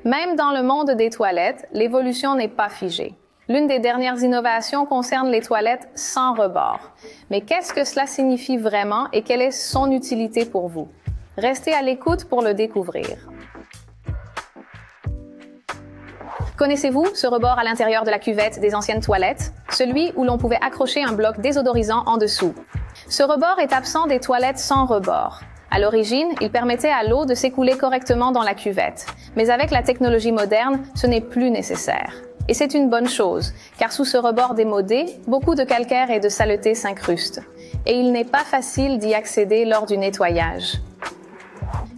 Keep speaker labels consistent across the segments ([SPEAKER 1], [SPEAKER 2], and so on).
[SPEAKER 1] Même dans le monde des toilettes, l'évolution n'est pas figée. L'une des dernières innovations concerne les toilettes sans rebord. Mais qu'est-ce que cela signifie vraiment et quelle est son utilité pour vous? Restez à l'écoute pour le découvrir. Connaissez-vous ce rebord à l'intérieur de la cuvette des anciennes toilettes? Celui où l'on pouvait accrocher un bloc désodorisant en dessous. Ce rebord est absent des toilettes sans rebord. À l'origine, il permettait à l'eau de s'écouler correctement dans la cuvette. Mais avec la technologie moderne, ce n'est plus nécessaire. Et c'est une bonne chose, car sous ce rebord démodé, beaucoup de calcaire et de saleté s'incrustent. Et il n'est pas facile d'y accéder lors du nettoyage.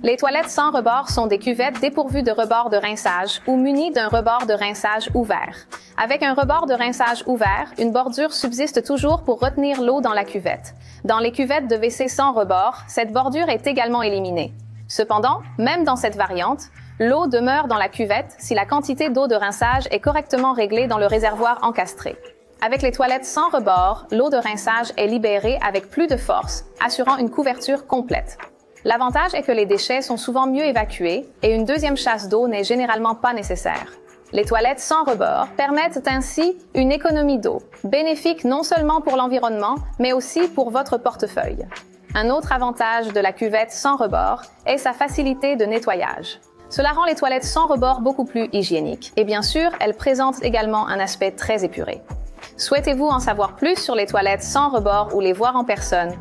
[SPEAKER 1] Les toilettes sans rebord sont des cuvettes dépourvues de rebord de rinçage ou munies d'un rebord de rinçage ouvert. Avec un rebord de rinçage ouvert, une bordure subsiste toujours pour retenir l'eau dans la cuvette. Dans les cuvettes de WC sans rebord, cette bordure est également éliminée. Cependant, même dans cette variante, l'eau demeure dans la cuvette si la quantité d'eau de rinçage est correctement réglée dans le réservoir encastré. Avec les toilettes sans rebord, l'eau de rinçage est libérée avec plus de force, assurant une couverture complète. L'avantage est que les déchets sont souvent mieux évacués et une deuxième chasse d'eau n'est généralement pas nécessaire. Les toilettes sans rebord permettent ainsi une économie d'eau, bénéfique non seulement pour l'environnement, mais aussi pour votre portefeuille. Un autre avantage de la cuvette sans rebord est sa facilité de nettoyage. Cela rend les toilettes sans rebord beaucoup plus hygiéniques. Et bien sûr, elles présentent également un aspect très épuré. Souhaitez-vous en savoir plus sur les toilettes sans rebord ou les voir en personne?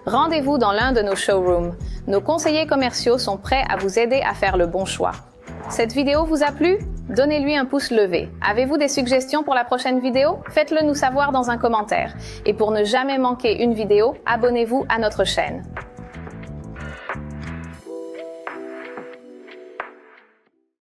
[SPEAKER 1] Rendez-vous dans l'un de nos showrooms. Nos conseillers commerciaux sont prêts à vous aider à faire le bon choix. Cette vidéo vous a plu? Donnez-lui un pouce levé. Avez-vous des suggestions pour la prochaine vidéo? Faites-le nous savoir dans un commentaire. Et pour ne jamais manquer une vidéo, abonnez-vous à notre chaîne.